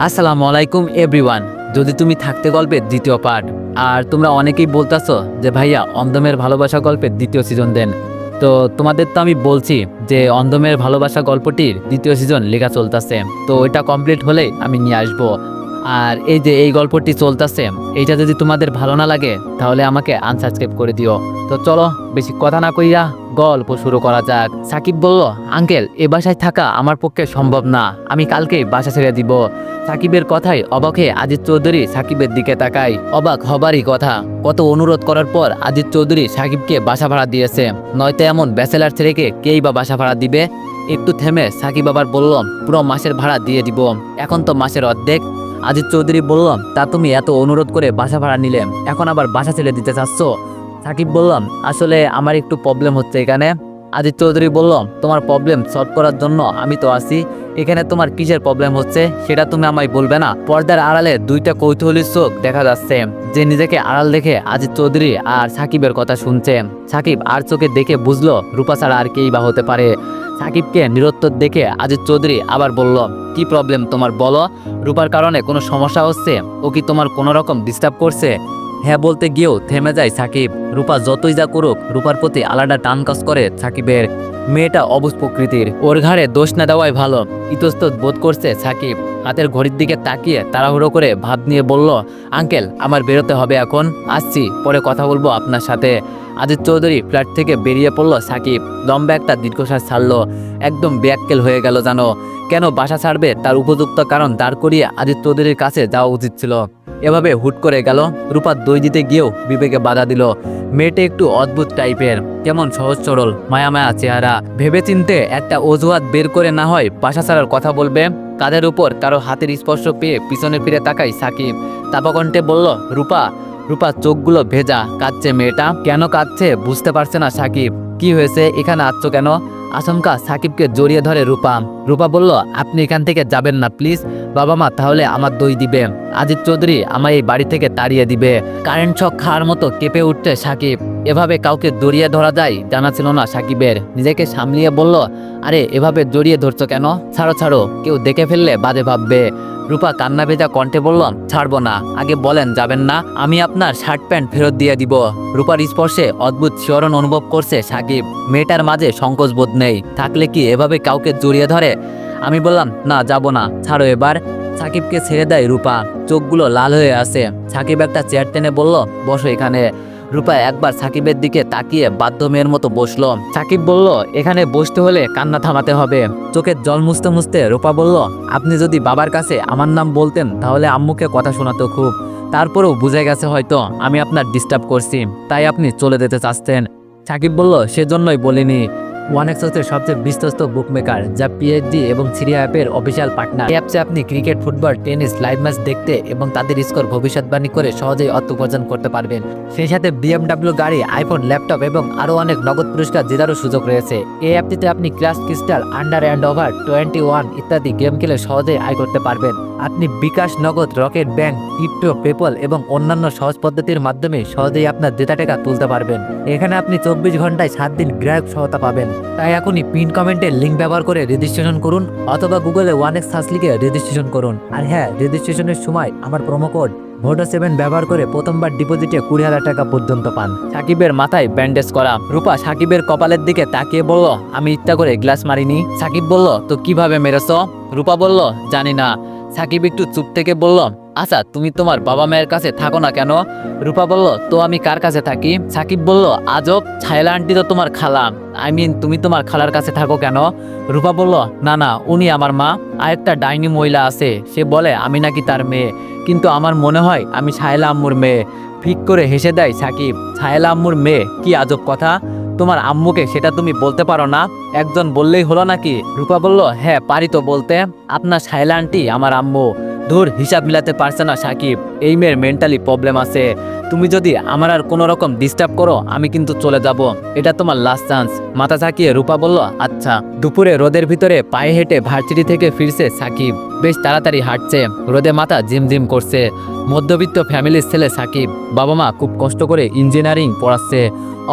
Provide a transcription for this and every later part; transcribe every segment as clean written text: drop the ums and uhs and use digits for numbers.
আসসালামু আলাইকুম এভরিওয়ান। যদি তুমি থাকতে গল্পের দ্বিতীয় পার্ট, আর তোমরা অনেকেই বলতাছো যে ভাইয়া অন্ধমের ভালোবাসা গল্পের দ্বিতীয় সিজন দেন। তো তোমাদের তো আমি বলছি যে অন্ধমের ভালোবাসা গল্পটির দ্বিতীয় সিজন লেখা চলতেছে, তো এটা কমপ্লিট হলেই আমি নিয়ে আসবো। আর এই যে এই গল্পটি চলতেছে, এইটা যদি তোমাদের ভালো না লাগে তাহলে আমাকে আনসাবস্ক্রাইব করে দিও। তো চলো বেশি কথা না কইরা গল্প শুরু করা যাক। সাকিব বলল, আঙ্কেল এ বাসায় থাকা আমার পক্ষে সম্ভব না, আমি কালকেই বাসা ছেড়ে দিব। সাকিবের কথায় অবাক হয়ে আজিজ চৌধুরী সাকিবের দিকে তাকায়। অবাক হবারই কথা, কত অনুরোধ করার পর আজিজ চৌধুরী সাকিবকে বাসা ভাড়া দিয়েছে, নয়তো এমন ব্যাচেলার ছেলেকে কেই বা বাসা ভাড়া দিবে। একটু থেমে সাকিব আবার বলল, পুরো মাসের ভাড়া দিয়ে দিব, এখন তো মাসের অর্ধেক। আজিজ চৌধুরী বলল, তা তুমি এত অনুরোধ করে বাসা ভাড়া নিলে, এখন আবার বাসা ছেড়ে দিতে চাচ্ছ? সাকিব বললাম, আসলে আমার একটু প্রবলেম হচ্ছে এখানে। আজিজ চৌধুরী বলল, তোমার প্রবলেম সলভ করার জন্য আমি তো আছি, এখানে তোমার কিসের প্রবলেম হচ্ছে সেটা তুমি আমায় বলবে না? পর্দার আড়ালে দুইটা কৌতূহলী চোখ দেখা যাচ্ছে, যে নিজেকে আড়াল দেখে আজিজ চৌধুরী আর সাকিবের কথা শুনছে। সাকিব আর চোখে দেখে বুঝলো রূপা ছাড়া আর কেই বা হতে পারে। সাকিবকে নিরুত্তর দেখে আজিজ চৌধুরী আবার বলল, কি প্রবলেম তোমার বলো? রূপার কারণে কোনো সমস্যা হচ্ছে? ও কি তোমার কোনো রকম ডিস্টার্ব করছে? হ্যাঁ বলতে গিয়েও থেমে যায় সাকিব। রূপা যতই যা করুক, রূপার প্রতি আলাদা টান কাজ করে সাকিবের। মেয়েটা অবুঝ প্রকৃতির, ওর ঘাড়ে দোষ না দেওয়াই ভালো। ইতস্তত বোধ করছে সাকিব। হাতের ঘড়ির দিকে তাকিয়ে তাড়াহুড়ো করে ভাব নিয়ে বলল, আঙ্কেল আমার বেরোতে হবে এখন, আসছি, পরে কথা বলবো আপনার সাথে। আজিজ চৌধুরী ফ্ল্যাট থেকে বেরিয়ে পড়ল সাকিব। লম্বা একটা দীর্ঘশ্বাস ছাড়লো, একদম ব্যাককেল হয়ে গেল জানো। কেন বাসা ছাড়বে তার উপযুক্ত কারণ দাঁড় করিয়ে আজিজ চৌধুরীর কাছে যাওয়া উচিত ছিল। এভাবে হুট করে গেল। রূপা দই দিতে গিয়েও বিবেকে বাধা দিল। মেয়েটা একটু অদ্ভুত টাইপের, কেমন সহজ সরল মায়া মায়া চেহারা। ভেবে চিনতে একটা অজুহাত বের করে না হয় বাসা ছাড়ার কথা বলবে। কাঁধের উপর কারো হাতের স্পর্শ পেয়ে পিছনে ফিরে তাকাই সাকিব। তাপাকণ্ঠে বলল, রূপা। রূপা চোখগুলো ভেজা, কাঁদছে মেয়েটা। কেন কাঁদছে বুঝতে পারছে না সাকিব। কি হয়েছে, এখানে আসছো কেন? আচমকা সাকিবকে জড়িয়ে ধরে রূপা। রূপা বলল, আপনি এখান থেকে যাবেন না প্লিজ। বাবা মা তাহলে আমার দই দিবে, আজিজ চৌধুরী আমায় এই বাড়ি থেকে তাড়িয়ে দিবে। কারেন্ট শক খাওয়ার মতো কেঁপে উঠছে সাকিব। এভাবে কাউকে জড়িয়ে ধরা যায় জানা ছিল না সাকিবের। নিজেকে সামলিয়ে বলল, আরে এভাবে জড়িয়ে ধরছো কেন? ছাড়ো ছাড়ো, কেউ দেখে ফেললে বাজে ভাববে। রূপা কান্না ভেজা কণ্ঠে বলল, ছাড়বো না, আগে বলেন যাবেন না, আমি আপনার শার্ট প্যান্ট ফেরত দিয়ে দিব। রূপার স্পর্শে অদ্ভুত শিহরণ অনুভব করছে সাকিব। মেয়েটার মাঝে সংকোচ বোধ নেই, থাকলে কি এভাবে কাউকে জড়িয়ে ধরে? আমি বললাম, না যাব না, ছাড়ো এবার। সাকিবকে ছেড়ে দেয় রূপা, চোখগুলো লাল হয়ে আসে। সাকিব একটা চেয়ার টেনে বলল, বসো এখানে। রূপা একবার সাকিবের দিকে তাকিয়ে বাধ্য মেয়ের মতো বসলো। সাকিব বলল, এখানে বসতে হলে কান্না থামাতে হবে। চোখের জল মুছতে মুছতে রূপা বলল, আপনি যদি বাবার কাছে আমার নাম বলতেন তাহলে আম্মুকে কথা শোনাতো খুব। তারপরেও বুঝে গেছে হয়তো আমি আপনার ডিস্টার্ব করছি, তাই আপনি চলে যেতে চাচ্ছেন। সাকিব বলল, সেজন্যই বলিনি। ওয়ানেক্স হচ্ছে সবচেয়ে বিশ্বস্ত বুকমেকার, যা পিএইচডি এবং সিরিয়া অ্যাপের অফিসিয়াল পার্টনার। এই অ্যাপসে আপনি cricket, football, tennis live match দেখতে এবং তাদের স্কোর ভবিষ্যৎবাণী করে সহজেই অর্থ উপার্জন করতে পারবেন। সেই সাথে বিএমডব্লিউ গাড়ি, আইফোন, ল্যাপটপ এবং আরও অনেক নগদ পুরস্কার জেতারও সুযোগ রয়েছে। এই অ্যাপটিতে আপনি crash crystal, under and over 21 ইত্যাদি গেম খেলে সহজেই আয় করতে পারবেন। আপনি বিকাশ, নগদ, রকেট ব্যাংক, ক্রিপ্টো, পেপল এবং অন্যান্য সহজ পদ্ধতির মাধ্যমে সহজেই আপনার জেতা টাকা তুলতে পারবেন। এখানে আপনি 24 ঘন্টায় 7 দিন গ্রাহক সহায়তা পাবেন। তাই এখনই পিন কমেন্টের লিঙ্ক ব্যবহার করে রেজিস্ট্রেশন করুন, অথবা গুগলে ওয়ানেক্স সার্চ লিখে রেজিস্ট্রেশন করুন। আর হ্যাঁ, রেজিস্ট্রেশনের সময় আমার প্রোমো কোড ভোটো7 ব্যবহার করে প্রথমবার ডিপোজিটে 20,000 টাকা পর্যন্ত পান। সাকিবের মাথায় ব্যান্ডেজ করা। রূপা সাকিবের কপালের দিকে তাকিয়ে বলল, আমি ইচ্ছা করে গ্লাস মারিনি। সাকিব বলল, তো কিভাবে মেরেছ? রূপা বলল, জানি না। সাকিব একটু চুপ থেকে বলল, আচ্ছা তুমি তোমার বাবা মায়ের কাছে থাকো না কেন? রূপা বলল, তো আমি কার কাছে থাকি? সাকিব বলল, আজব, ছায়লা আন্টি তো তোমার খালা, তুমি তোমার খালার কাছে থাকো কেন? রূপা বলল, না না, উনি আমার মা। আরেকটা ডাইনি মহিলা আছে, সে বলে আমি নাকি তার মেয়ে, কিন্তু আমার মনে হয় আমি ছায়লা আম্মুর মেয়ে। ফিক করে হেসে দেয় সাকিব। ছায়লা আম্মুর মেয়ে? কি আজব কথা, তোমার আম্মুকে সেটা তুমি বলতে পারো না? একজন বললেই হলো নাকি? রূপা বলল, হ্যাঁ পারি তো বলতে, আপনার ছায়লা আন্টি আমার আম্মু। ধুর, হিসাব মিলাতে পারছে না সাকিব। এই মেয়ের মেন্টালি প্রবলেম আছে। তুমি যদি আমার আর কোনো রকম ডিস্টার্ব করো আমি কিন্তু চলে যাব, এটা তোমার লাস্ট চান্স। মাথা ঝাঁকিয়ে রূপা বলল, আচ্ছা। দুপুরে রোদের ভিতরে পায়ে হেঁটে ভার্সিটি থেকে ফিরছে সাকিব। বেশ তাড়াতাড়ি হাঁটছে, রোদে মাথা ঝিমঝিম করছে। মধ্যবিত্ত ফ্যামিলির ছেলে সাকিব, বাবা মা খুব কষ্ট করে ইঞ্জিনিয়ারিং পড়াচ্ছে।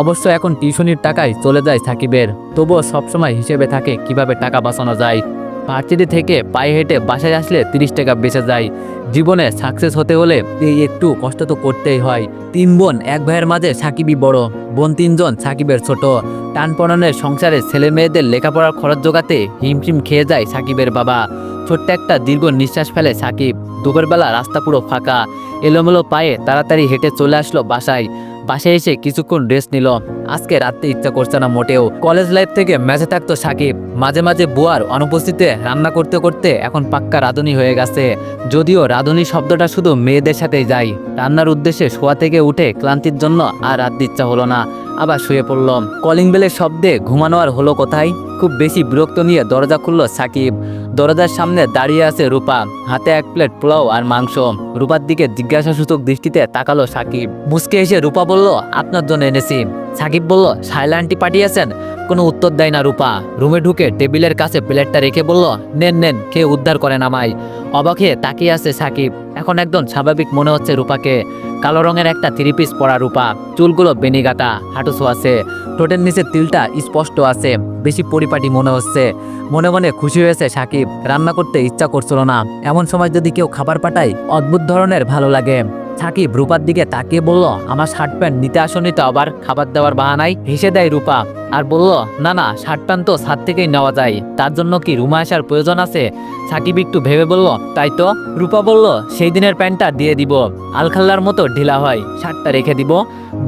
অবশ্য এখন টিউশনির টাকায় চলে যায় সাকিবের, তবুও সবসময় হিসেবে থাকে কিভাবে টাকা বাঁচানো যায়। ভার্সিটি থেকে পায়ে হেঁটে বাসায় আসলে 30 টাকা বেঁচে যায়। জীবনে সাকসেস হতে হলে এই একটু কষ্ট তো করতেই হয়। 3 বোন, 1 ভাইয়ের মাঝে সাকিবই বড়। বোন 3 জন, সাকিবের ছোট। টানপড়নের সংসারে ছেলে মেয়েদের লেখাপড়ার খরচ জোগাতে হিমশিম খেয়ে যায় সাকিবের বাবা। ছোট্ট একটা দীর্ঘ নিঃশ্বাস ফেলে সাকিব। দুপুরবেলা রাস্তা পুরো ফাঁকা। এলোমেলো পায়ে তাড়াতাড়ি হেঁটে চলে আসলো বাসায়। বাসায় এসে কিছুক্ষণ রেস্ট নিল। আজকে রাতে ইচ্ছা করছে না মোটেও। কলেজ লাইফ থেকে ম্যাচে থাকতো সাকিব। মাঝে মাঝে বুয়ার অনুপস্থিতিতে রান্না করতে করতে এখন পাক্কা রাঁধুনি হয়ে গেছে। যদিও রাঁধুনি শব্দটা শুধু মেয়েদের সাথেই যায়। রান্নার উদ্দেশ্যে শোয়া থেকে উঠে ক্লান্তির জন্য আর রাত ইচ্ছা হলো না, আবার শুয়ে পড়ল। কলিং বেলের শব্দে ঘুমানো আর হলো কোথায়। খুব বেশি বিরক্ত নিয়ে দরজা খুলল সাকিব। দরজার সামনে দাঁড়িয়ে আছে রূপা, হাতে 1 প্লেট পোলাও আর মাংস। রূপার দিকে জিজ্ঞাসাসূচক দৃষ্টিতে তাকালো সাকিব। মুচকে এসে রূপা বলল, আপনার জন্য এনেছি। সাকিব বলল, শায়লা আন্টি পাঠিয়েছেন? কোনো উত্তর দেয় না রূপা। রুমে ঢুকে টেবিলের কাছে প্লেটটা রেখে বলল, নেন নেন, খেয়ে উদ্ধার করেন আমায়। অবাক হয়ে তাকিয়ে আছে সাকিব। এখন একদম স্বাভাবিক মনে হচ্ছে রূপাকে। কালো রঙের একটা 3 পিস পরা রূপা, চুলগুলো বেনিগাটা, হাঁটু ছোঁয়াছে, ঠোঁটের নিচে তিলটা স্পষ্ট আছে, বেশি পরিপাটি মনে হচ্ছে। মনে মনে খুশি হয়েছে সাকিব। রান্না করতে ইচ্ছা করছিল না। এমন সময় যদি কেউ খাবার পাঠায় অদ্ভুত ধরনের ভালো লাগে। সাকিব রূপার দিকে তাকিয়ে বলল, আমার শার্ট প্যান্ট নিতে আসনি তো আবার খাবার দেওয়ার বাহানায়? হেসে দেয় রূপা আর বলল, না না, শার্ট প্যান্ট তো ছাদ থেকেই নেওয়া যায়, তার জন্য কি রুমে আসার প্রয়োজন আছে? সাকিব একটু ভেবে বলল, তাই তো। রূপা বলল, সেই দিনের প্যান্টটা দিয়ে দিব, আলখাল্লার মতো ঢিলা হয়, শার্টটা রেখে দিব।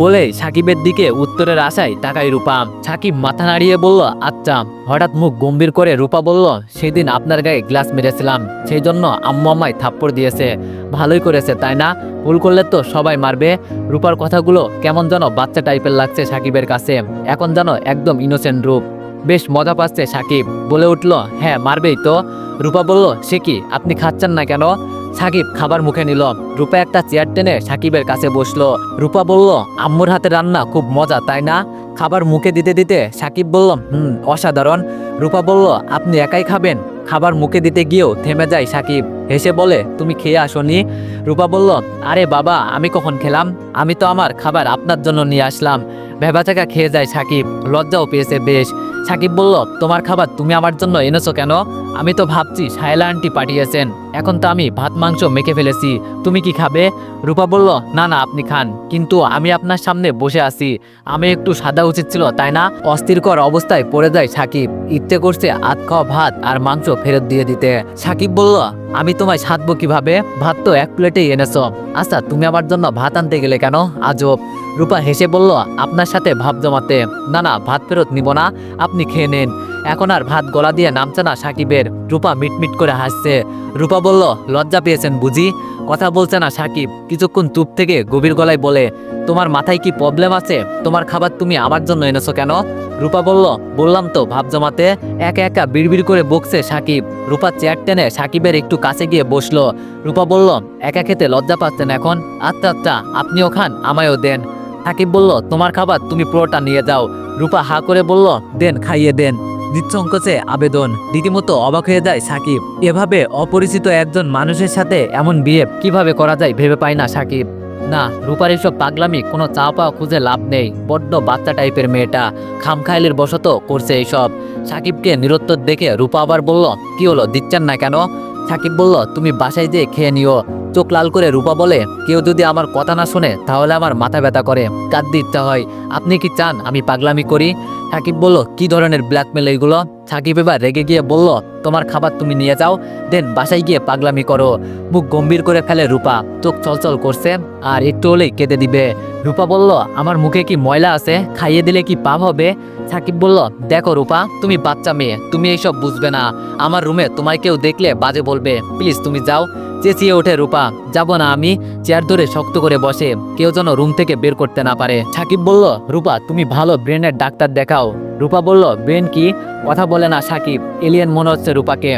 বলে সাকিবের দিকে উত্তরের আশায় তাকায় রূপা। সাকিব মাথা নাড়িয়ে বলল, আচ্ছা। হঠাৎ মুখ গম্ভীর করে রূপা বলল, সেদিন আপনার গায়ে গ্লাস মেরেছিলাম, সেই জন্য আম্মু আমায় থাপ্পড় দিয়েছে। ভালোই করেছে তাই না? ভুল করলে তো সবাই মারবে। রূপার কথাগুলো কেমন যেন বাচ্চা টাইপের লাগছে সাকিবের কাছে। এখন যেন একদম ইনোসেন্ট রূপ। বেশ মজা পাচ্ছে সাকিব। বলে উঠল, হ্যাঁ মারবেই তো। রূপা বলল, সে কি, আপনি খাচ্ছেন না কেন? সাকিব খাবার মুখে নিল। রূপা একটা চেয়ার টেনে সাকিবের কাছে বসলো। রূপা বলল, আম্মুর হাতে রান্না খুব মজা তাই না? খাবার মুখে দিতে দিতে সাকিব বলল, অসাধারণ। রূপা বলল, আপনি একাই খাবেন? খাবার মুখে দিতে গিয়েও থেমে যায় সাকিব। হেসে বলে, তুমি খেয়ে আসোনি? রূপা বলল, আরে বাবা, আমি কখন খেলাম? আমি তো আমার খাবার আপনার জন্য নিয়ে আসলাম। ভেবাচাকা খেয়ে যায় সাকিব। লজ্জাও পেয়েছে বেশ। সাকিব বলল, তোমার খাবার তুমি আমার জন্য এনেছো কেন? আমি তো ভাবছি শায়লা আন্টি পাঠিয়েছেন। এখন তো আমি ভাত মাংস মেখে ফেলেছি, তুমি কি খাবে? রূপা বলল, না না, আপনি খান, কিন্তু আমি আপনার সামনে বসে আছি, আমি একটু সাদা উচিত ছিল তাই না? অস্থিরকর অবস্থায় পড়ে যায় সাকিব। ইচ্ছে করছে আধ খাওয়া ভাত আর মাংস ফেরত দিয়ে দিতে। সাকিব বলল, আমি তোমায় সাধবো কিভাবে? ভাত তো 1 প্লেটেই এনেছো। আচ্ছা, তুমি আমার জন্য ভাত আনতে গেলে কেন? আজব। রূপা হেসে বলল, আপনার সাথে ভাব জমাতে। না না, ভাত ফেরত নিব না, আপনি খেয়ে নেন। এখন আর ভাত গলা দিয়ে নামছে না সাকিবের। রূপা মিটমিট করে হাসছে। রূপা বলল, লজ্জা পেয়েছেন বুঝি? কথা বলছে না সাকিব। কিছুক্ষণ চুপ থেকে গভীর গলায় বলে, তোমার মাথায় কি প্রবলেম আছে? তোমার খাবার তুমি আমার জন্য এনেছো কেন? রূপা বলল, বললাম তো ভাব জমাতে। একা একা বিড়বিড় করে বকছে সাকিব। রূপা চেয়ার টেনে সাকিবের একটু কাছে গিয়ে বসলো। রূপা বলল, একা খেতে লজ্জা পাচ্ছেন এখন? আচ্ছা আচ্ছা, আপনিও খান, আমায়ও দেন। সাকিব বলল, তোমার খাবার তুমি পুরোটা নিয়ে যাও। রূপা হা করে বলল, দেন, খাইয়ে দেন। নিঃসংকোচে আবেদন। রীতিমতো অবাক হয়ে যায় সাকিব। এভাবে অপরিচিত একজন মানুষের সাথে এমন বিহেভ কিভাবে করা যায় ভেবে পায় না সাকিব। না, রূপার এসব পাগলামি কোনো চাওয়া পাওয়া খুঁজে লাভ নেই। বড্ড বাচ্চা টাইপের মেয়েটা, খামখাইলের বশত করছে এইসব। সাকিবকে নিরুত্তর দেখে রূপা আবার বলল, কি হলো, দিচ্ছেন না কেন? সাকিব বলল, তুমি বাসায় যেয়ে খেয়ে নিও। চোখ লাল করে রূপা বলে, কেউ যদি আমার কথা না শোনে তাহলে আমার মাথা ব্যথা করে, কাঁদতে ইচ্ছা হয়। আপনি কি চান আমি পাগলামি করি? সাকিব বলল, কি ধরনের ব্ল্যাকমেল এইগুলো? সাকিব এবার রেগে গিয়ে বলল, তোমার খাবার তুমি নিয়ে যাও, দেন বাসায় গিয়ে পাগলামি করো। মুখ গম্ভীর করে ফেলে রূপা, চোখ চলচল করছে, আর একটু হলেই কেঁদে দিবে। রূপা বলল, আমার মুখে কি ময়লা আছে? খাইয়ে দিলে কি পাপ হবে? সাকিব বলল, দেখো রূপা, তুমি বাচ্চা মেয়ে, তুমি এইসব বুঝবে না। আমার রুমে তোমায় কেউ দেখলে বাজে বলবে, প্লিজ তুমি যাও। চেঁচিয়ে ওঠে রূপা, যাব না আমি। চেয়ার ধরে শক্ত করে বসে, কেউ যেন রুম থেকে বের করতে না পারে। সাকিব বলল, রূপা, তুমি ভালো ব্রেনের ডাক্তার দেখাও। রূপা বলল, ব্রেন কি? কথা বলে না সাকিব, এলিয়েন মনে হচ্ছে রূপাকে।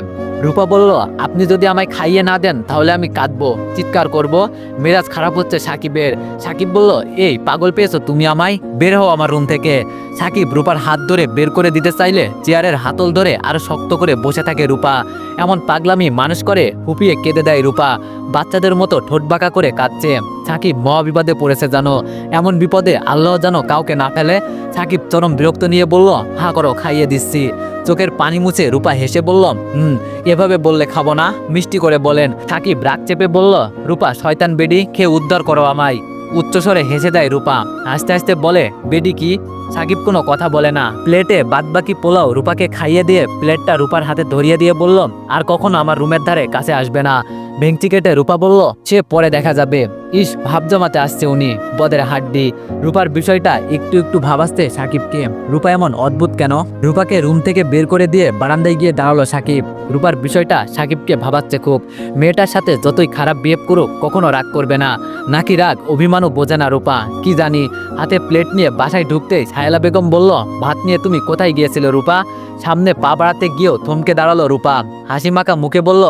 রূপা বলল, আপনি যদি আমায় খাইয়ে না দেন তাহলে আমি কাঁদবো, চিৎকার করব। মেজাজ খারাপ হচ্ছে সাকিবের। সাকিব বলল, এই পাগল পেয়েছো তুমি আমায়? বের হও আমার রুম থেকে। সাকিব রূপার হাত ধরে বের করে দিতে চাইলে চেয়ারের হাতল ধরে আরো শক্ত করে বসে থাকে রূপা। এমন পাগলামি মানুষ করে? হুপিয়ে কেঁদে দেয় রূপা। বাচ্চাদের মতো ঠোঁট বাঁকা করে কাঁদছে। সাকিব মহা বিপদে পড়েছে জানো, এমন বিপদে আল্লাহ যেন কাউকে না ফেলে। সাকিব চরম বিরক্ত নিয়ে বলল, হা করো, খাইয়ে দিচ্ছি। চোখের পানি মুছে রূপা হেসে বলল, এভাবে বললে খাবো না, মিষ্টি করে বলেন। সাকিব রাগ চেপে বলল, রূপা শয়তান বেডি, খেয়ে উদ্ধার করো আমায়। উচ্চস্বরে হেসে দেয় রূপা, হাসতে হাসতে বলে, বেডি কি? সাকিব কোনো কথা বলে না। প্লেটে বাদবাকি পোলাও রূপাকে খাইয়ে দিয়ে প্লেটটা রূপার হাতে ধরিয়ে দিয়ে বলল, আর কখনো আমার রুমের ধারে কাছে আসবে না। ভেঙচি কেটে রূপা বলল, সে পরে দেখা যাবে। ইস, ভাব জমাতে আসছে উনি, বদের হাড্ডি। রূপার বিষয়টা একটু একটু ভাবাসতে সাকিবকে। রূপা এমন অদ্ভুত কেন? রূপাকে রুম থেকে বের করে দিয়ে বারান্দায় গিয়ে দাঁড়ালো সাকিব। রূপার বিষয়টা সাকিবকে ভাবাচ্ছে খুব। মেয়েটার সাথে যতই খারাপ বিহেভ করুক কখনো রাগ করবে না, নাকি রাগ অভিমানও বোঝে না রূপা, কি জানি। হাতে প্লেট নিয়ে বাসায় ঢুকতেই সাহেলা বেগম বলল, ভাত নিয়ে তুমি কোথায় গিয়েছিলে রূপা? সামনে পা বাড়াতে গিয়েও থমকে দাঁড়ালো রূপা, হাসি মাখা মুখে বলল,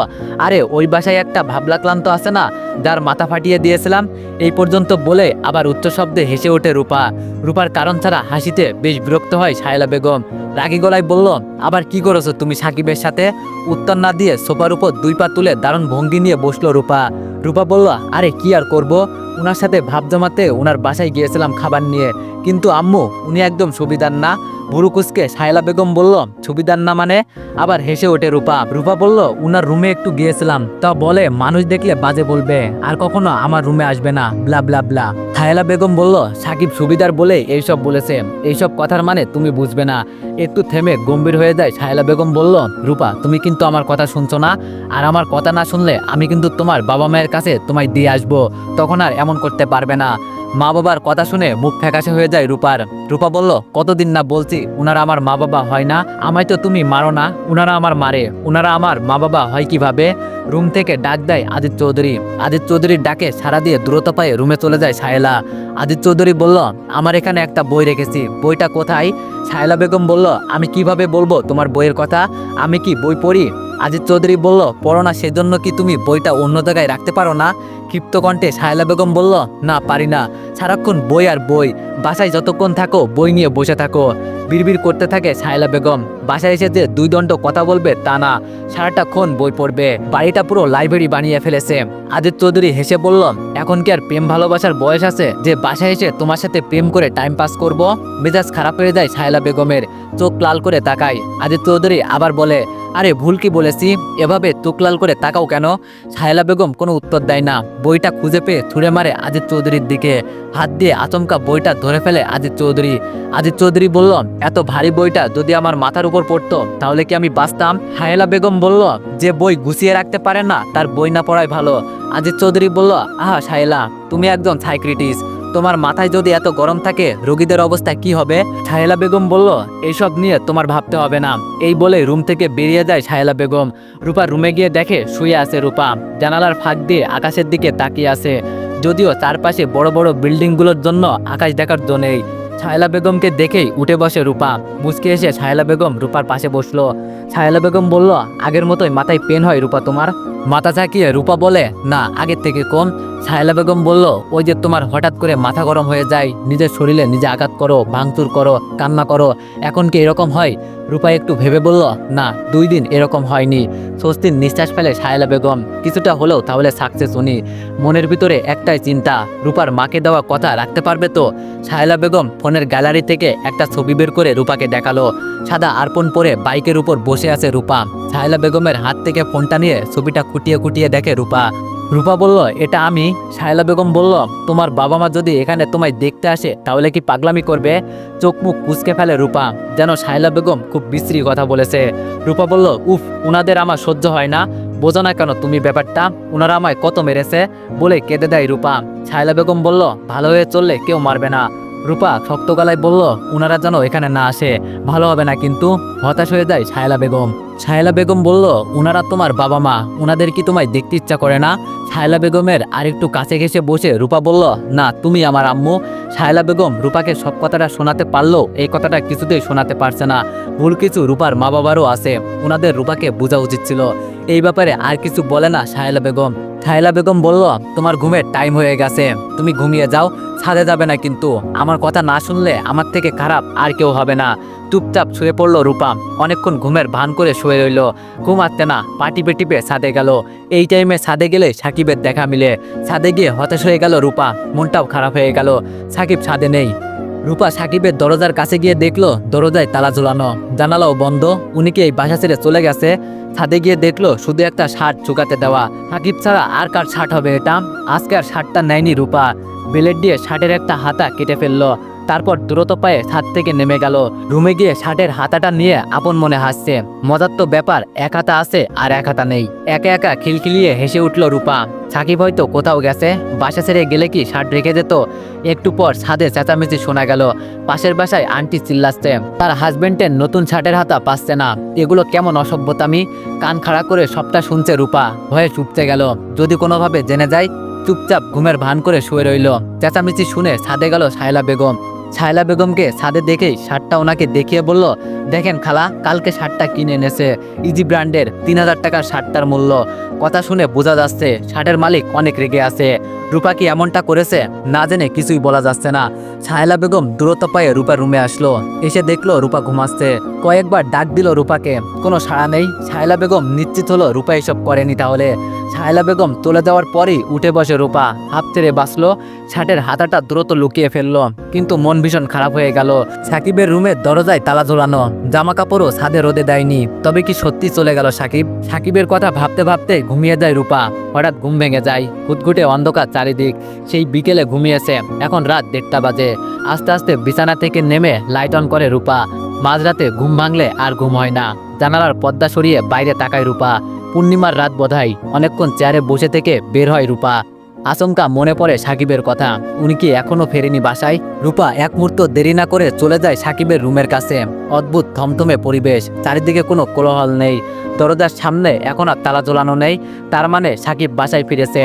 আরে ওই বাসায় একটা ভাবলা ক্লান্ত আছে না, যার মাথা ফাটিয়ে দিয়েছিলাম। এই পর্যন্ত বলে আবার উচ্চ শব্দে হেসে ওঠে রূপা। রূপার কারণ ছাড়া হাসিতে বেশ বিরক্ত হয় সাহেলা বেগম। রাগী গলায় বলল, আবার কি করেছো তুমি সাকিবের সাথে? উত্তর না দিয়ে সোফার উপর 2 পা তুলে দারুণ ভঙ্গি নিয়ে বসলো রূপা। রূপা বলল, আরে কি আর করব, উনার সাথে ভাব জমাতে উনার বাসায় গিয়েছিলাম খাবার নিয়ে, কিন্তু আম্মু উনি একদম সুবিধার না। ভুরু কুচকে সাহেলা বেগম বলল, সুবিধার না মানে? আবার হেসে ওঠে রূপা। রূপা বলল, উনার রুমে একটু গিয়েছিলাম, তা বলে মানুষ দেখলে বাজে বলবে, আর কখনো আমার রুমে আসবে না, ব্লা ব্লা ব্লা। সাহেলা বেগম বলল, সাকিব সুবিধার বলে এইসব বলেছে, এইসব কথার মানে তুমি বুঝবে না। একটু থেমে গম্ভীর হয়ে যায় সাহেলা বেগম বলল, রূপা তুমি কিন্তু আমার কথা শুনছো না, আর আমার কথা না শুনলে আমি কিন্তু তোমার বাবা মায়ের কাছে তোমায় দিয়ে আসবো, তখন আর এমন করতে পারবে না। মা বাবার কথা শুনে মুখ ফ্যাকাশে হয়ে যায় রূপার। রূপা বলল, কতদিন না বলছি উনারা আমার মা বাবা হয় না, আমায় তো তুমি মারো না, উনারা আমার মারে, উনারা আমার মা বাবা হয় কিভাবে? রুম থেকে ডাক দেয় আদিত্য চৌধুরী। আদিত্য চৌধুরীর ডাকে সাড়া দিয়ে দ্রুত পায়ে রুমে চলে যায় সাহেলা। আদিত্য চৌধুরী বলল, আমার এখানে একটা বই রেখেছি, বইটা কোথায়? সাহেলা বেগম বলল, আমি কিভাবে বলবো তোমার বইয়ের কথা, আমি কি বই পড়ি? আদিত্য চৌধুরী বলল, পড়ো না সেজন্য কি তুমি বইটা অন্য জায়গায় রাখতে পারো না? ক্ষিপ্ত কণ্ঠে সাহেলা বেগম বলল, না পারি না, সারাক্ষণ বই আর বই, বাসায় যতক্ষণ থাকো বই নিয়ে বসে থাকো। বিড়বিড় করতে থাকে সাহেলা বেগম। বাসায় এসে যে 2 দণ্ড কথা বলবে তা না, সারাটাক্ষণ বই পড়বে। বাড়িটা পুরো লাইব্রেরি বানিয়ে ফেলেছে। আদিত্য চৌধুরী হেসে বলল, এখন কি আর প্রেম ভালোবাসার বয়স আছে যে বাসায় এসে তোমার সাথে প্রেম করে টাইম পাস করব? মেজাজ খারাপ হয়ে যায় সাহেলা বেগমের, চোখ লাল করে তাকায়। আদিত্য চৌধুরী আবার বলে, আরে ভুল কি বলেছি, এভাবে চোখ লাল করে তাকাও কেন? সাহেলা বেগম কোনো উত্তর দেয় না। বইটা খুঁজে পেয়ে ছুঁড়ে মারে আদিত্য চৌধুরীর দিকে। হাত দিয়ে আচমকা বইটা ধরে ফেলে আদিত্য চৌধুরী। আদিত্য চৌধুরী বলল, এত ভারী বইটা যদি আমার মাথার উপর পড়তো তাহলে কি আমি বাঁচতাম? সাহেলা বেগম বলল, যে বই গুছিয়ে রাখতে পারে না তার বই না পড়াই ভালো। আদিত্য চৌধুরী বলল, আহা সাহেলা, তুমি একজন সাইক্রিটিস্ট, তোমার মাথায় যদি এত গরম থাকে রোগীদের অবস্থা কি হবে? সাহেলা বেগম বলল, এইসব নিয়ে তোমার ভাবতে হবে না। এই বলে রুম থেকে বেরিয়ে যায় সাহেলা বেগম। রূপা রুমে গিয়ে দেখে শুয়ে আছে রূপা, জানালার ফাঁক দিয়ে আকাশের দিকে তাকিয়ে আছে। যদিও চারপাশে বড় বড় বিল্ডিংগুলোর জন্য আকাশ দেখার জো নেই। সাহেলা বেগমকে দেখেই উঠে বসে রূপা। মুচকে এসে সাহেলা বেগম রূপার পাশে বসলো। সাহেলা বেগম বলল, আগের মতোই মাথায় পেন হয় রূপা তোমার? মাথা ঝাঁকিয়ে রূপা বলে, না আগের থেকে কম। সাহেলা বেগম বলল, ওই যে তোমার হঠাৎ করে মাথা গরম হয়ে যায়, নিজের শরীরে নিজে আঘাত করো, ভাঙচুর করো, কান্না করো, এখন কি এরকম হয়? রূপা একটু ভেবে বলল, না 2 দিন এরকম হয়নি। স্বস্তির নিঃশ্বাস ফেলে সাহেলা বেগম। কিছুটা হলেও তাহলে সাকসেস উনি। মনের ভিতরে একটাই চিন্তা, রূপার মাকে দেওয়া কথা রাখতে পারবে তো? সাহেলা বেগম ফোনের গ্যালারি থেকে একটা ছবি বের করে রূপাকে দেখালো। সাদা আরপন পরে বাইকের উপর বসে আছে রূপা। সাহেলা বেগমের হাত থেকে ফোনটা নিয়ে ছবিটা খুঁটিয়ে খুঁটিয়ে দেখে রূপা। রূপা বলল, এটা আমি? সাহেলা বেগম বলল, তোমার বাবা মা যদি এখানে তোমায় দেখতে আসে তাহলে কি পাগলামি করবে? চোখ মুখ কুঁচকে ফেলে রূপা, যেন সাহেলা বেগম খুব বিশ্রী কথা বলেছে। রূপা বলল, উফ, উনাদের আমার সহ্য হয় না, বোঝো না কেন তুমি ব্যাপারটা, উনারা আমায় কত মেরেছে, বলে কেঁদে দেয় রূপা। সাহেলা বেগম বলল, ভালো হয়ে চললে কেউ মারবে না। রূপা শক্ত গলায় বলল, উনারা যেন এখানে না আসে, ভালো হবে না কিন্তু। হতাশ হয়ে যায় সাহেলা বেগম। সাহেলা বেগম বলল, উনারা তোমার বাবা মা, উনাদের কি তোমায় দেখতে ইচ্ছা করে না? সাহেলা বেগমের আরেকটু কাছে ঘেঁষে বসে রূপা বলল, না তুমি আমার আম্মু। সাহেলা বেগম রূপাকে সব কথাটা শোনাতে পারলেও এই কথাটা কিছুতেই শোনাতে পারছে না। ভুল কিছু রূপার মা বাবারও আছে, উনাদের রূপাকে বোঝা উচিত ছিল। এই ব্যাপারে আর কিছু বলে না সাহেলা বেগম। সাহেলা বেগম বলল, তোমার ঘুমের টাইম হয়ে গেছে, তুমি ঘুমিয়ে যাও, ছাদে যাবে না কিন্তু। আমার কথা না শুনলে আমার থেকে খারাপ আর কেউ হবে না। চুপচাপ শুয়ে পড়লো রূপা। অনেকক্ষণ ঘুমের ভান করে শুয়ে রইল। ঘুম আসতে না, পা টিপে টিপে ছাদে গেল। এই টাইমে ছাদে গেলে সাকিবের দেখা মিলে। ছাদে গিয়ে হতাশ হয়ে গেল রূপা, মনটাও খারাপ হয়ে গেল। সাকিব ছাদে নেই। রূপা সাকিবের দরজার কাছে গিয়ে দেখলো দরজায় তালা ঝুলানো, জানালাও বন্ধ। উনি কি এই বাসা ছেড়ে চলে গেছে? ছাদে গিয়ে দেখলো শুধু একটা শার্ট শুকাতে দেওয়া। সাকিব ছাড়া আর কার শার্ট হবে এটা? আজকে আর শার্টটা নেয়নি রূপা। ব্লেড দিয়ে শার্টের একটা হাতা কেটে ফেললো। তারপর দ্রুত পায়ে ছাদ থেকে নেমে গেল। রুমে গিয়ে শার্টের হাতাটা নিয়ে আপন মনে হাসছে। মজার তো ব্যাপার, এক হাতা আছে আর এক হাতা নেই। একা একা খিলখিলিয়ে হেসে উঠল রূপা। সাকিব হয়তো কোথাও গেছে, বাসা ছেড়ে গেলে কি শার্ট রেখে যেত? একটু পর ছাদে চেঁচামেচি শোনা গেল। পাশের বাসায় আন্টি চিল্লাচ্ছে, তার হাজবেন্ডের নতুন শার্টের হাতা পাচ্ছে না। এগুলো কেমন অসভ্যতামি! কান খাড়া করে সবটা শুনছে রূপা, ভয়ে চুপতে গেল। যদি কোনোভাবে জেনে যায়। চুপচাপ ঘুমের ভান করে শুয়ে রইল। চেঁচামেচি শুনে ছাদে গেল শায়লা বেগম। শায়লা বেগমকে ছাদে দেখেই শার্টটা ওনাকে দেখিয়ে বলল, দেখেন খালা, কালকে শার্টটা কিনে এনেছে। ইজি ব্র্যান্ডের 3000 টাকার শার্টটার মূল্য। কথা শুনে বোঝা যাচ্ছে শার্টের মালিক অনেক রেগে আছে। রূপা কি এমনটা করেছে? না জেনে কিছুই বলা যাচ্ছে না। শায়লা বেগম দ্রুত পায়ে রূপার রুমে আসলো। এসে দেখলো রূপা ঘুমাচ্ছে। কয়েকবার ডাক দিল রূপাকে, কোনো সাড়া নেই। শায়লা বেগম নিশ্চিত হলো রূপা এসব করেনি তাহলে। শায়লা বেগম চলে যাওয়ার পরই উঠে বসে রূপা। হাফ ছেড়ে বাঁচলো। শার্টের হাতাটা দ্রুত লুকিয়ে ফেললো। কিন্তু মন ভীষণ খারাপ হয়ে গেল। সাকিবের রুমের দরজায় তালা ঝোলানো, জামা কাপড়ও ছাদে রোদে দেয়নি। তবে কি সত্যি চলে গেল সাকিব? সাকিবের কথা ভাবতে ভাবতে ঘুমিয়ে যায় রূপা। হঠাৎ ঘুম ভেঙে যায়। ঘুটঘুটে অন্ধকার চারিদিক। সেই বিকেলে ঘুমিয়েছে, এখন রাত 1:30 বাজে। আস্তে আস্তে বিছানা থেকে নেমে লাইট অন করে রূপা। মাঝরাতে ঘুম ভাঙলে আর ঘুম হয় না। জানালার পর্দা সরিয়ে বাইরে তাকায় রূপা। পূর্ণিমার রাত বোধহয়। অনেকক্ষণ চেয়ারে বসে থেকে বের হয় রূপা। আচমকা মনে পড়ে সাকিবের কথা। উনি কি এখনো ফেরেনি বাসায়? রূপা এক মুহূর্ত দেরি না করে চলে যায় সাকিবের রুমের কাছে। অদ্ভুত থমথমে পরিবেশ, চারিদিকে কোনো কোলাহল নেই। দরজার সামনে এখন আর তালা ঝোলানো নেই। তার মানে সাকিব বাসায় ফিরেছে।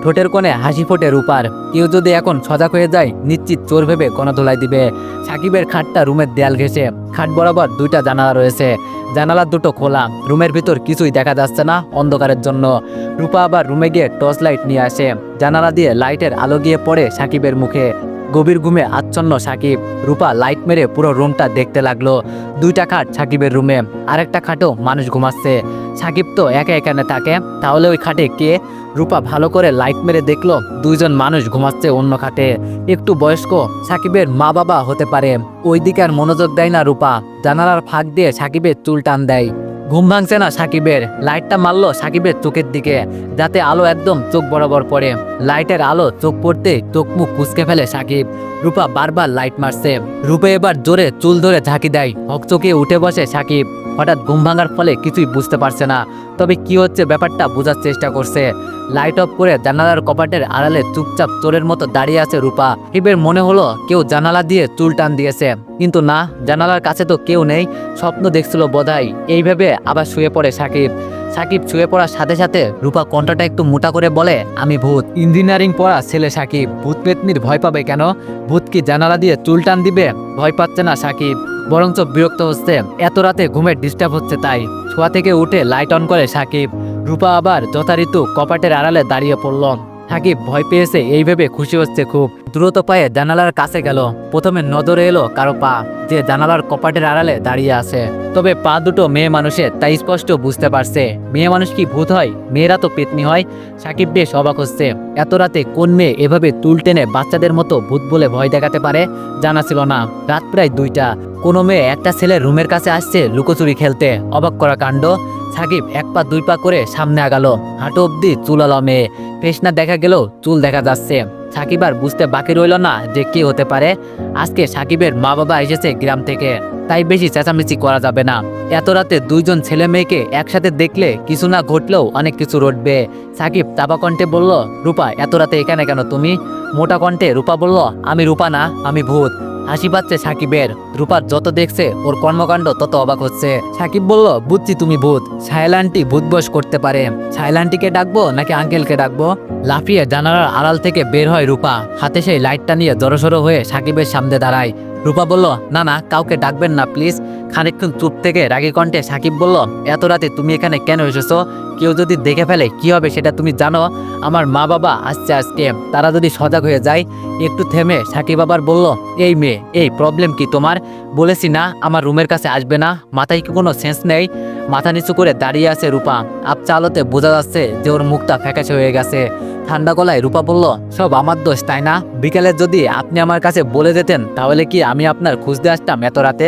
ঠোঁটের কোণে হাসি ফোটে রূপার। কেউ যদি এখন সজাগ হয়ে যায়, নিশ্চিত চোর ভেবে গণধোলাই দিবে। সাকিবের খাটটা রুমের দেয়াল ঘেঁষে। খাট বরাবর 2টা জানালা রয়েছে। জানালা দুটো খোলা। রুমের ভিতর কিছুই দেখা যাচ্ছে না অন্ধকারের জন্য। রূপা আবার রুমে গিয়ে টর্চ লাইট নিয়ে আসে। জানালা দিয়ে লাইটের আলো গিয়ে পড়ে সাকিবের মুখে। গভীর ঘুমে আচ্ছন্ন সাকিব। রূপা লাইট মেরে পুরো রুমটা দেখতে লাগলো। 2টা খাট সাকিবের রুমে, আরেকটা খাটেও মানুষ ঘুমাচ্ছে। সাকিব তো একা এখানে থাকে, তাহলে ওই খাটে কে? রূপা ভালো করে লাইট মেরে দেখলো 2জন মানুষ ঘুমাচ্ছে অন্য খাটে। একটু বয়স্ক, সাকিবের মা বাবা হতে পারে। ওই দিকে আর মনোযোগ দেয় না রূপা। জানালার ফাঁক দিয়ে সাকিবের চুল টান দেয়। ঘুম ভাঙছে না সাকিবের। লাইটটা মারলো সাকিবের চোখের দিকে, যাতে আলো একদম চোখ বরাবর পড়ে। লাইটের আলো চোখ পড়তে চোখ মুখ কুঁচকে ফেলে সাকিব। রূপা বারবার লাইট মারছে। রূপা এবার জোরে চুল ধরে ঝাঁকি দেয়। হকচকিয়ে উঠে বসে সাকিব। হঠাৎ ঘুম ভাঙার ফলে কিছুই বুঝতে পারছে না। তবে কি হচ্ছে ব্যাপারটা বোঝার চেষ্টা করছে। লাইট অফ করে জানালার কপাটের আড়ালে চুপচাপ চোরের মতো দাঁড়িয়ে আছে রূপা। সাকিবের মনে হলো কেউ জানালা দিয়ে চুল টান দিয়েছে, কিন্তু না, জানালার কাছে তো কেউ নেই। স্বপ্ন দেখছিল বোধহয়। এইভাবে আবার শুয়ে পড়ে সাকিব। সাকিব শুয়ে পড়ার সাথে সাথে রূপা কণ্ঠটা একটু মোটা করে বলে, আমি ভূত। ইঞ্জিনিয়ারিং পড়া ছেলে সাকিব, ভূত পেতনির ভয় পাবে কেন? ভূত কি জানালা দিয়ে চুল টান দিবে? ভয় পাচ্ছে না সাকিব, বরঞ্চ বিরক্ত হচ্ছে। এত রাতে ঘুমের ডিস্টার্ব হচ্ছে তাই। শোয়া থেকে উঠে লাইট অন করে সাকিব। রূপা আবার যথারীতি কপাটের আড়ালে দাঁড়িয়ে পড়ল। সাকিব ভয় পেয়েছে এই ভেবে খুশি হচ্ছে খুব। দ্রুত পায়ে জানালার কাছে গেল। প্রথমে নজরে এলো কারো পা, যে জানালার কপাটের আড়ালে দাঁড়িয়ে আছে। তবে পা দুটো মেয়ে মানুষের, তাই স্পষ্ট বুঝতে পারছে মেয়ে মানুষ কি ভূত হয়? মেয়েরা তো পেতনি হয়। সাকিব বেশ অবাক হচ্ছে। এত রাতে কোন মেয়ে এভাবে তুল টেনে বাচ্চাদের মতো ভূত বলে ভয় দেখাতে পারে? জানা ছিল না। রাত প্রায় 2টা। কোনো মেয়ে একটা ছেলের রুমের কাছে আসছে লুকোচুরি খেলতে। অবাক করা কাণ্ড। সাকিব 1 পা 2 পা করে সামনে আগালো। হাঁটু অব্দি চুলালো মেয়ে। ফেস না দেখা গেলেও চুল দেখা যাচ্ছে। সাকিব আর বুঝতে বাকি রইল না যে কি হতে পারে। আজকে সাকিবের মা বাবা এসেছে গ্রাম থেকে, তাই বেশি চেঁচামেচি করা যাবে না। এত রাতে 2জন ছেলে মেয়েকে একসাথে দেখলে কিছু না ঘটলেও অনেক কিছু রটবে। সাকিব চাপা কণ্ঠে বলল, রূপা এত রাতে এখানে কেন তুমি? মোটা কণ্ঠে রূপা বলল, আমি রূপা না, আমি ভূত। হাসি পাচ্ছে সাকিবের। রূপার যত দেখছে ওর কর্মকাণ্ড তত অবাক হচ্ছে। সাকিব বলল, বুঝছি তুমি ভূত। শায়লা আন্টি ভূত বস করতে পারে। শায়লা আন্টিকে ডাকবো নাকি আঙ্কেলকে ডাকবো? লাফিয়ে জানালার আড়াল থেকে বের হয় রূপা। হাতে সেই লাইটটা নিয়ে জড়সড়ো হয়ে সাকিবের সামনে দাঁড়ায়। রূপা বলল, না না, কাউকে ডাকবেন না প্লিজ। খানিকক্ষণ চুপ থেকে রাগী কণ্ঠে সাকিব বলল, এত রাতে তুমি এখানে কেন এসেছো? কেউ যদি দেখে ফেলে কি হবে সেটা তুমি জানো? আমার মা বাবা আসছে আজকে, তারা যদি সজাগ হয়ে যায়। একটু থেমে সাকিব আবার বলল, এই মেয়ে, এই প্রবলেম কি তোমার? বলেছি না আমার রুমের কাছে আসবে না। মাথায় কি কোনো সেন্স নেই? মাথা নিচু করে দাঁড়িয়ে আছে রূপা। আপচা আলোতে বোঝা যাচ্ছে যে ওর মুখটা ফ্যাকাশে হয়ে গেছে। ঠান্ডা গলায় রূপা বলল, সব আমার দোষ তাই না? বিকেলে যদি আপনি আমার কাছে বলে যেতেন তাহলে কি আমি আপনার খুঁজতে আসতাম এত রাতে?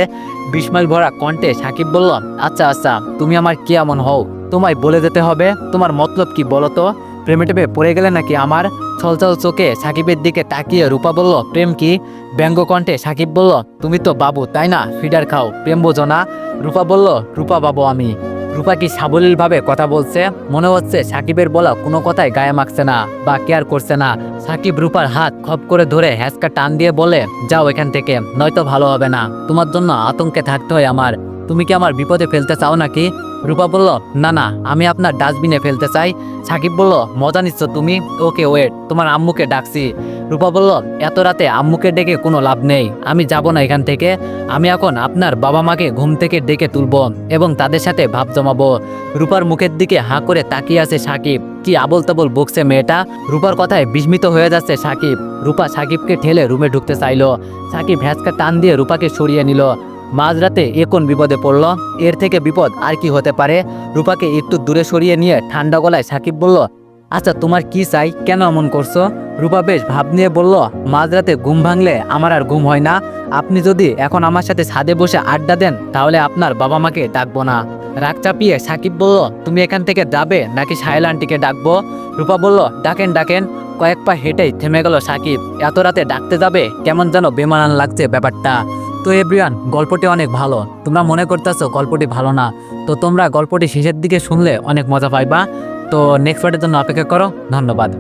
বিস্ময় ভরা কণ্ঠে সাকিব বলল, আচ্ছা আচ্ছা, তুমি আমার কি এমন হও তোমায় বলে যেতে হবে? তোমার মতলব কি বলো তো? প্রেমে টেপে পড়ে গেলে নাকি আমার? ছলছল চোখে সাকিবের দিকে তাকিয়ে রূপা বলল, প্রেম কি? ব্যঙ্গ কণ্ঠে সাকিব বলল, তুমি তো বাবু তাই না, ফিডার খাও, প্রেম বোঝো না? রূপা বলল, রূপা বাবু আমি? রূপা কি সাবলীলভাবে কথা বলছে? মনে হচ্ছে সাকিবের বলা কোনো কথাই গায়ে মাখছে না বা কেয়ার করছে না। সাকিব রূপার হাত খপ করে ধরে হ্যাঁচকা টান দিয়ে বলে, যাও এখান থেকে, নয়তো ভালো হবে না। তোমার জন্য আতঙ্কে থাকতে হয় আমার। তুমি কি আমার বিপদে ফেলতে চাও নাকি? রূপা বলল, না না, আমি আপনার ডাস্টবিনে ফেলতে চাই। সাকিব বলল, মজা নিচ্ছ তুমি? ওকে ওয়েট, তোমার আম্মুকে ডাকছি। রূপা বলল, এত রাতে আম্মুকে ডেকে কোনো লাভ নেই, আমি যাব না এখান থেকে। আমি এখন আপনার বাবা মাকে ঘুম থেকে ডেকে তুলব এবং তাদের সাথে ভাব জমাবো। রূপার মুখের দিকে হাঁ করে তাকিয়ে আছে সাকিব। কি আবল তাবল বকছে মেয়েটা। রূপার কথায় বিস্মিত হয়ে যাচ্ছে সাকিব। রূপা সাকিবকে ঠেলে রুমে ঢুকতে চাইলো। সাকিব ভ্যাঁচকা টান দিয়ে রূপাকে সরিয়ে নিল। মাঝরাতে এ কোন বিপদে পড়ল? এর থেকে বিপদ আর কি হতে পারে? রূপাকে একটু দূরে সরিয়ে নিয়ে ঠান্ডা গলায় সাকিব বলল, আচ্ছা তোমার কি চাই, কেন এমন করছো? রূপা বেশ ভাব নিয়ে বলল, মাঝরাতে ঘুম ভাঙলে আমার আর ঘুম হয় না। আপনি যদি এখন আমার সাথে ছাদে বসে আড্ডা দেন তাহলে আপনার বাবা মাকে ডাকবো না। রাগ চাপিয়ে সাকিব বলল, তুমি এখান থেকে যাবে নাকি সাহেল আন্টিকে ডাকবো? রূপা বলল, ডাকেন ডাকেন। কয়েক পা হেঁটেই থেমে গেল সাকিব। এত রাতে ডাকতে যাবে? কেমন যেন বেমানান লাগছে ব্যাপারটা। তো এভরিওয়ান, গল্পটি অনেক ভালো। তোমরা মনে করতেছো গল্পটি ভালো না, তো তোমরা গল্পটি শেষের দিকে শুনলে অনেক মজা পাইবা। তো নেক্সট পার্টের জন্য অপেক্ষা করো। ধন্যবাদ।